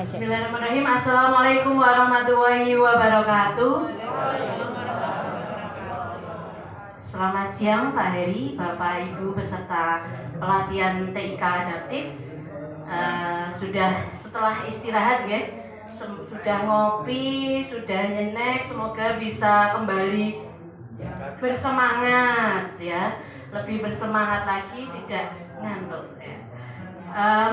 Bismillahirrahmanirrahim. Assalamualaikum warahmatullahi wabarakatuh. Selamat siang Pak Heri, Bapak Ibu peserta pelatihan TIK adaptif. Sudah setelah istirahat ya, sudah ngopi, sudah nyenek, semoga bisa kembali bersemangat ya, lebih bersemangat lagi, tidak ngantuk ya.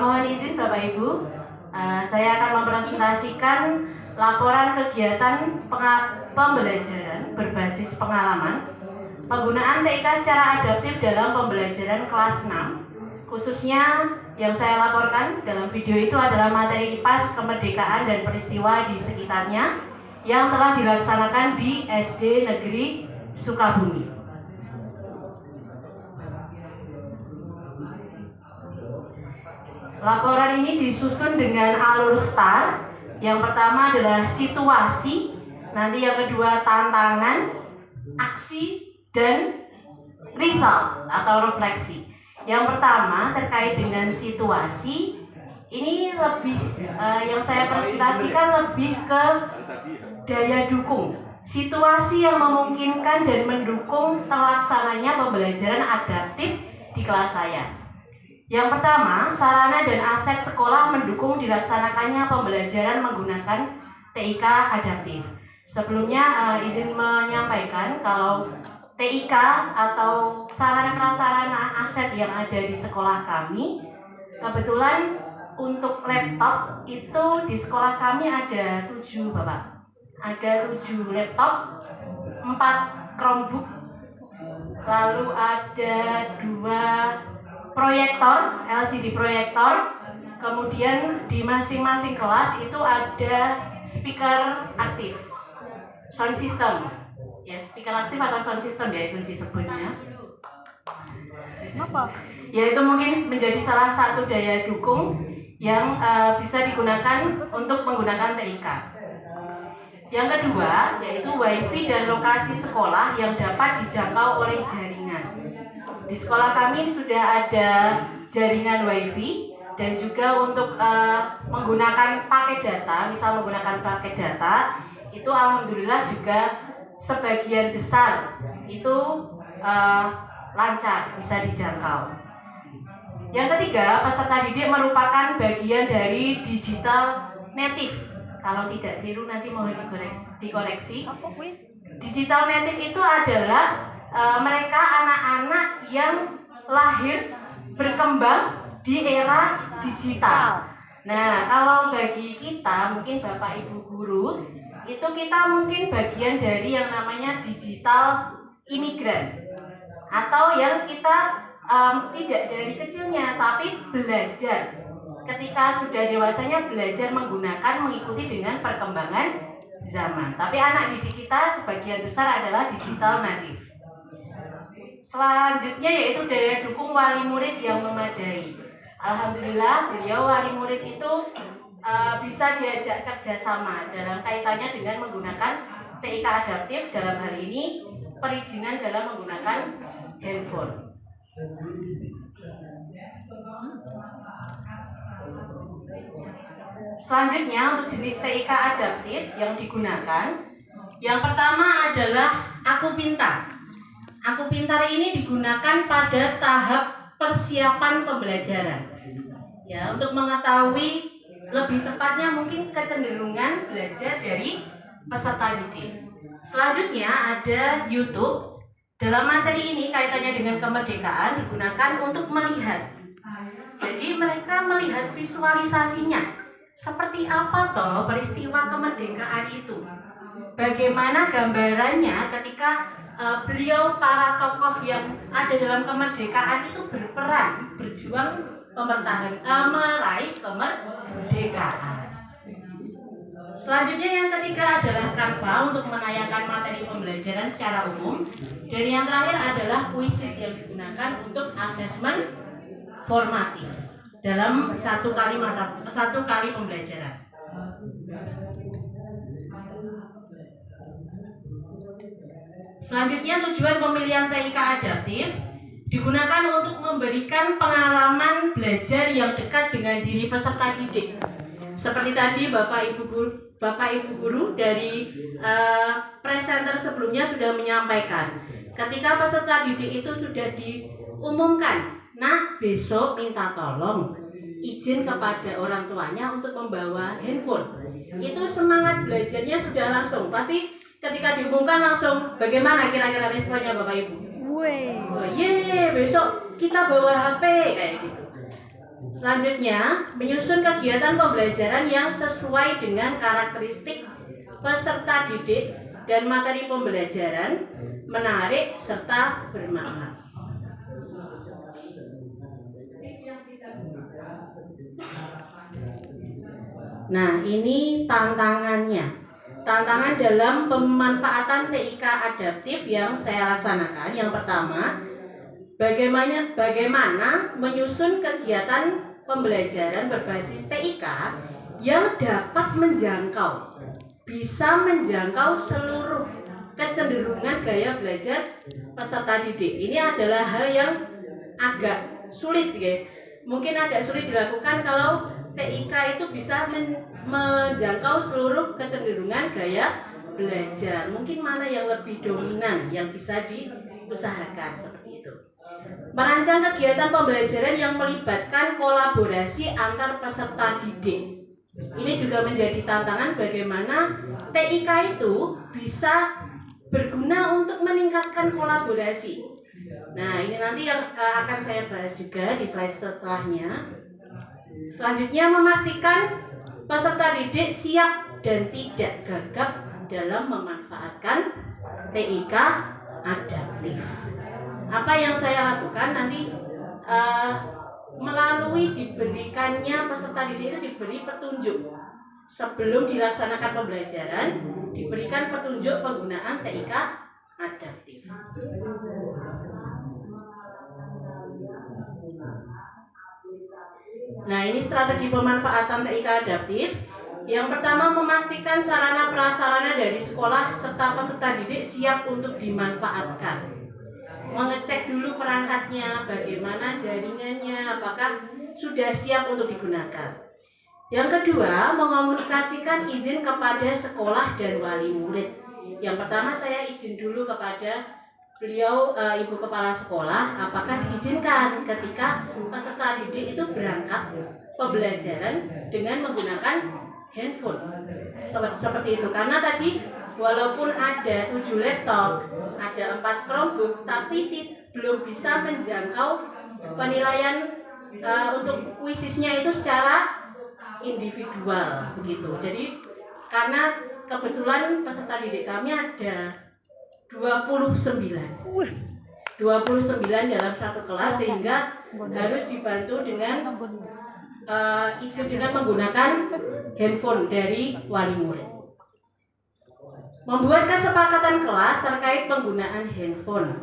Mohon izin Bapak Ibu, saya akan mempresentasikan laporan kegiatan pembelajaran berbasis pengalaman penggunaan TIK secara adaptif dalam pembelajaran kelas 6. Khususnya yang saya laporkan dalam video itu adalah materi IPAS kemerdekaan dan peristiwa di sekitarnya yang telah dilaksanakan di SD Negeri Sukabumi. Laporan ini disusun dengan alur STAR. Yang pertama adalah situasi, nanti yang kedua tantangan, aksi, dan result atau refleksi. Yang pertama terkait dengan situasi, ini lebih yang saya presentasikan lebih ke daya dukung, situasi yang memungkinkan dan mendukung terlaksananya pembelajaran adaptif di kelas saya. Yang pertama, sarana dan aset sekolah mendukung dilaksanakannya pembelajaran menggunakan TIK adaptif. Sebelumnya izin menyampaikan kalau TIK atau sarana-prasarana aset yang ada di sekolah kami, kebetulan untuk laptop itu di sekolah kami ada 7 Bapak. Ada 7 laptop, 4 Chromebook, lalu ada 2 proyektor, LCD proyektor, kemudian di masing-masing kelas itu ada speaker aktif, sound system, ya speaker aktif atau sound system ya itu disebutnya. Apa? Ya itu mungkin menjadi salah satu daya dukung yang bisa digunakan untuk menggunakan TIK. Yang kedua yaitu WiFi dan lokasi sekolah yang dapat dijangkau oleh jaringan. Di sekolah kami sudah ada jaringan WiFi dan juga untuk menggunakan paket data, misal menggunakan paket data itu alhamdulillah juga sebagian besar itu lancar, bisa dijangkau. Yang ketiga, peserta didik merupakan bagian dari digital native. Kalau tidak keliru nanti mohon dikoreksi. Digital native itu adalah mereka anak-anak yang lahir berkembang di era digital. Nah, kalau bagi kita mungkin Bapak Ibu guru itu kita mungkin bagian dari yang namanya digital imigran, atau yang kita tidak dari kecilnya tapi belajar ketika sudah dewasanya belajar menggunakan mengikuti dengan perkembangan zaman. Tapi anak didik kita sebagian besar adalah digital native. Selanjutnya yaitu daya dukung wali murid yang memadai. Alhamdulillah beliau wali murid itu bisa diajak kerjasama dalam kaitannya dengan menggunakan TIK adaptif, dalam hal ini perizinan dalam menggunakan handphone. Selanjutnya untuk jenis TIK adaptif yang digunakan, yang pertama adalah Aku Pintar. Aku Pintar ini digunakan pada tahap persiapan pembelajaran. Ya, untuk mengetahui lebih tepatnya mungkin kecenderungan belajar dari peserta didik. Selanjutnya ada YouTube. Dalam materi ini kaitannya dengan kemerdekaan digunakan untuk melihat. Jadi mereka melihat visualisasinya. Seperti apa toh peristiwa kemerdekaan itu? Bagaimana gambarannya ketika beliau para tokoh yang ada dalam kemerdekaan itu berperan berjuang meraih kemerdekaan. Selanjutnya yang ketiga adalah Canva untuk menayangkan materi pembelajaran secara umum. Dan yang terakhir adalah Quizzes yang digunakan untuk asesmen formatif dalam satu kali pembelajaran. Selanjutnya tujuan pemilihan TIK adaptif digunakan untuk memberikan pengalaman belajar yang dekat dengan diri peserta didik. Seperti tadi Bapak Ibu guru dari presenter sebelumnya sudah menyampaikan, ketika peserta didik itu sudah diumumkan, nah besok minta tolong izin kepada orang tuanya untuk membawa handphone. Itu semangat belajarnya sudah langsung. Pasti ketika diumumkan langsung, bagaimana kira-kira responnya Bapak Ibu? Oh, besok kita bawa HP kayak gitu. Selanjutnya, menyusun kegiatan pembelajaran yang sesuai dengan karakteristik peserta didik dan materi pembelajaran, menarik serta bermakna. Nah, ini tantangannya. Tantangan dalam pemanfaatan TIK adaptif yang saya laksanakan. Yang pertama, bagaimana menyusun kegiatan pembelajaran berbasis TIK yang dapat bisa menjangkau seluruh kecenderungan gaya belajar peserta didik. Ini adalah hal yang agak sulit ya. Mungkin agak sulit dilakukan kalau TIK itu bisa menjangkau seluruh kecenderungan gaya belajar. Mungkin mana yang lebih dominan yang bisa diusahakan seperti itu. Merancang kegiatan pembelajaran yang melibatkan kolaborasi antar peserta didik. Ini juga menjadi tantangan bagaimana TIK itu bisa berguna untuk meningkatkan kolaborasi. Nah, ini nanti yang akan saya bahas juga di slide setelahnya. Selanjutnya, memastikan peserta didik siap dan tidak gagap dalam memanfaatkan TIK adaptif. Apa yang saya lakukan nanti melalui diberikannya peserta didik itu diberi petunjuk sebelum dilaksanakan pembelajaran, diberikan petunjuk penggunaan TIK adaptif. Nah, ini strategi pemanfaatan TIK adaptif. Yang pertama, memastikan sarana prasarana dari sekolah serta peserta didik siap untuk dimanfaatkan. Mengecek dulu perangkatnya, bagaimana jaringannya, apakah sudah siap untuk digunakan. Yang kedua, mengomunikasikan izin kepada sekolah dan wali murid. Yang pertama, saya izin dulu kepada beliau, Ibu Kepala Sekolah, apakah diizinkan ketika peserta didik itu berangkat pembelajaran dengan menggunakan handphone. Seperti itu, karena tadi walaupun ada 7 laptop, ada 4 Chromebook, tapi belum bisa menjangkau penilaian untuk kuisisnya itu secara individual begitu. Jadi karena kebetulan peserta didik kami ada 29 dalam satu kelas, sehingga harus dibantu dengan izin dengan menggunakan handphone dari wali murid. Membuat kesepakatan kelas terkait penggunaan handphone.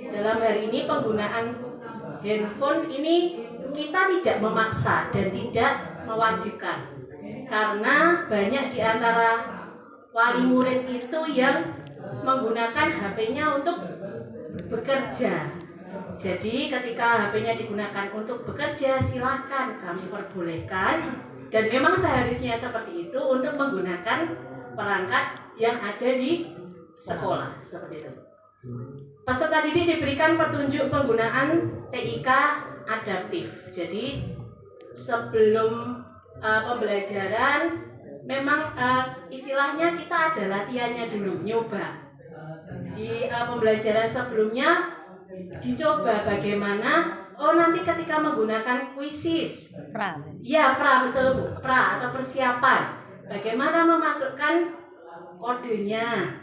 Dalam hal ini penggunaan handphone ini kita tidak memaksa dan tidak mewajibkan, karena banyak di antara wali murid itu yang menggunakan HP-nya untuk bekerja. Jadi ketika HP-nya digunakan untuk bekerja, silahkan, kami perbolehkan, dan memang seharusnya seperti itu untuk menggunakan perangkat yang ada di sekolah seperti itu. Peserta didik diberikan petunjuk penggunaan TIK adaptif. Jadi sebelum pembelajaran memang istilahnya kita ada latihannya dulu, nyoba. Di pembelajaran sebelumnya dicoba bagaimana nanti ketika menggunakan kuisis, betul Bu, atau persiapan, bagaimana memasukkan kodenya.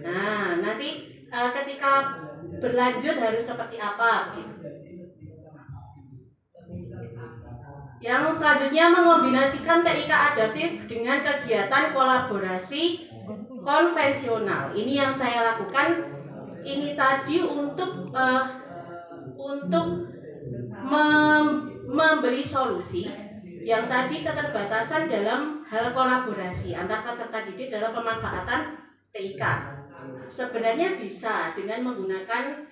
Nah, nanti ketika berlanjut harus seperti apa gitu. Yang selanjutnya, mengombinasikan TIK adaptif dengan kegiatan kolaborasi konvensional. Ini yang saya lakukan ini tadi untuk memberi solusi yang tadi keterbatasan dalam hal kolaborasi antar peserta didik dalam pemanfaatan TIK. Sebenarnya bisa dengan menggunakan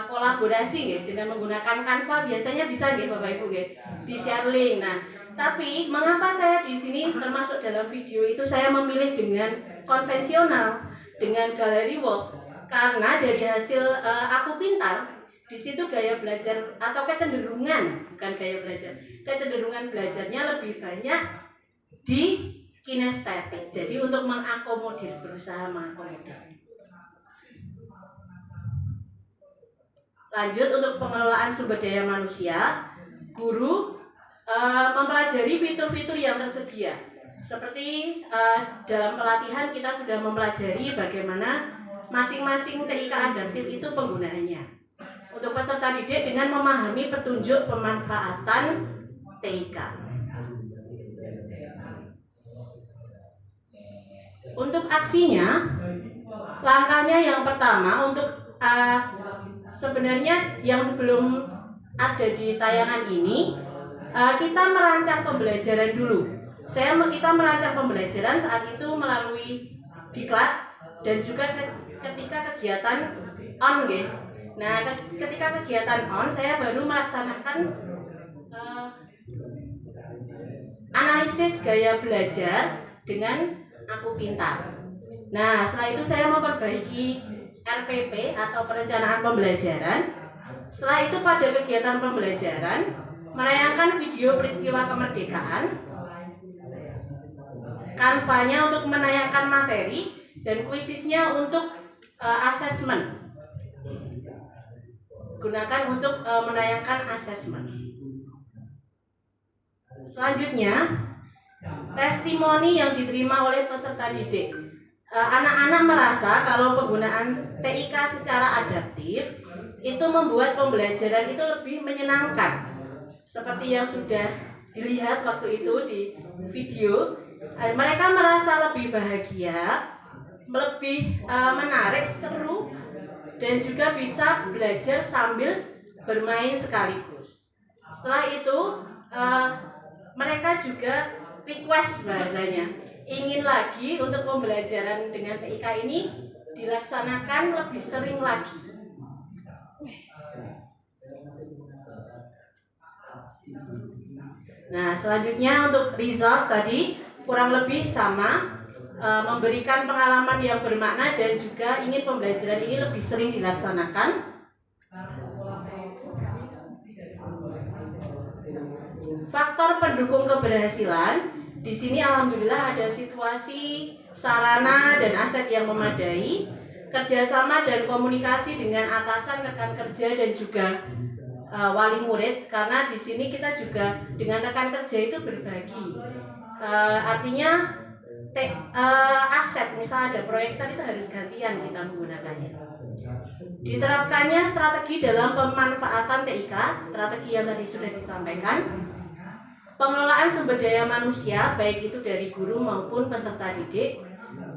kolaborasi ya, dengan menggunakan Canva biasanya bisa nggih Bapak Ibu nggih, di share link. Nah, Tapi mengapa saya di sini termasuk dalam video itu saya memilih dengan konvensional, dengan gallery walk? Karena dari hasil aku pintar, di situ gaya belajar atau kecenderungan, bukan gaya belajar, kecenderungan belajarnya lebih banyak di kinestetik. Jadi untuk mengakomodir, berusaha mengakomodir. Lanjut, untuk pengelolaan sumber daya manusia, guru mempelajari fitur-fitur yang tersedia. Seperti dalam pelatihan kita sudah mempelajari bagaimana masing-masing TIK adaptif itu penggunaannya. Untuk peserta didik dengan memahami petunjuk pemanfaatan TIK. Untuk aksinya, langkahnya yang pertama untuk sebenarnya yang belum ada di tayangan ini, kita merancang pembelajaran dulu. Kita merancang pembelajaran saat itu melalui diklat dan juga ketika kegiatan on. Nah, ketika kegiatan on, saya baru melaksanakan analisis gaya belajar dengan aku pintar. Nah, setelah itu saya memperbaiki RPP atau perencanaan pembelajaran. Setelah itu pada kegiatan pembelajaran menayangkan video peristiwa kemerdekaan, kanvanya untuk menayangkan materi, dan kuisisnya untuk asesmen. Gunakan untuk menayangkan asesmen. Selanjutnya, testimoni yang diterima oleh peserta didik. Anak-anak merasa kalau penggunaan TIK secara adaptif itu membuat pembelajaran itu lebih menyenangkan. Seperti yang sudah dilihat waktu itu di video, mereka merasa lebih bahagia, lebih menarik, seru, dan juga bisa belajar sambil bermain sekaligus. Setelah itu mereka juga request, bahasanya ingin lagi untuk pembelajaran dengan TIK ini dilaksanakan lebih sering lagi. Nah, selanjutnya untuk result tadi kurang lebih sama, memberikan pengalaman yang bermakna dan juga ingin pembelajaran ini lebih sering dilaksanakan. Faktor pendukung keberhasilan. Di sini alhamdulillah ada situasi, sarana, dan aset yang memadai, kerjasama dan komunikasi dengan atasan, rekan kerja, dan juga wali murid. Karena di sini kita juga dengan rekan kerja itu berbagi. Artinya aset, misal ada proyektor itu harus gantian kita menggunakannya. Diterapkannya strategi dalam pemanfaatan TIK, strategi yang tadi sudah disampaikan. Pengelolaan sumber daya manusia, baik itu dari guru maupun peserta didik.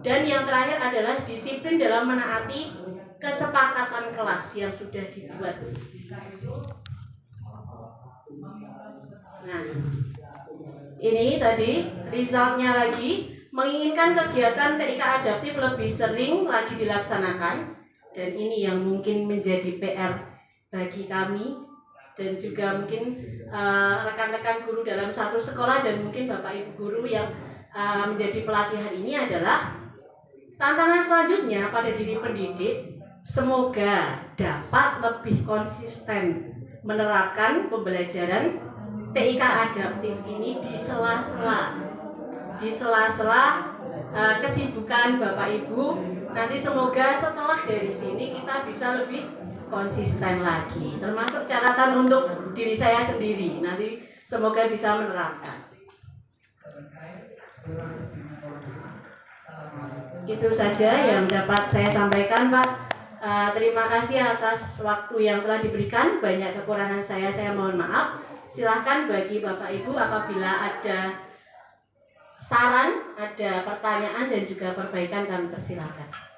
Dan yang terakhir adalah disiplin dalam menaati kesepakatan kelas yang sudah dibuat. Nah, ini tadi resultnya lagi, menginginkan kegiatan TIK adaptif lebih sering lagi dilaksanakan. Dan ini yang mungkin menjadi PR bagi kami dan juga mungkin rekan-rekan guru dalam satu sekolah dan mungkin Bapak Ibu guru yang menjadi pelatihan ini adalah tantangan selanjutnya pada diri pendidik. Semoga dapat lebih konsisten menerapkan pembelajaran TIK adaptif ini di sela-sela kesibukan Bapak Ibu. Nanti semoga setelah dari sini kita bisa lebih konsisten lagi, termasuk catatan untuk diri saya sendiri. Nanti semoga bisa menerapkan. Itu saja yang dapat saya sampaikan, Pak. Terima kasih atas waktu yang telah diberikan. Banyak kekurangan saya mohon maaf. Silahkan bagi Bapak Ibu apabila ada saran, ada pertanyaan dan juga perbaikan, kami persilahkan.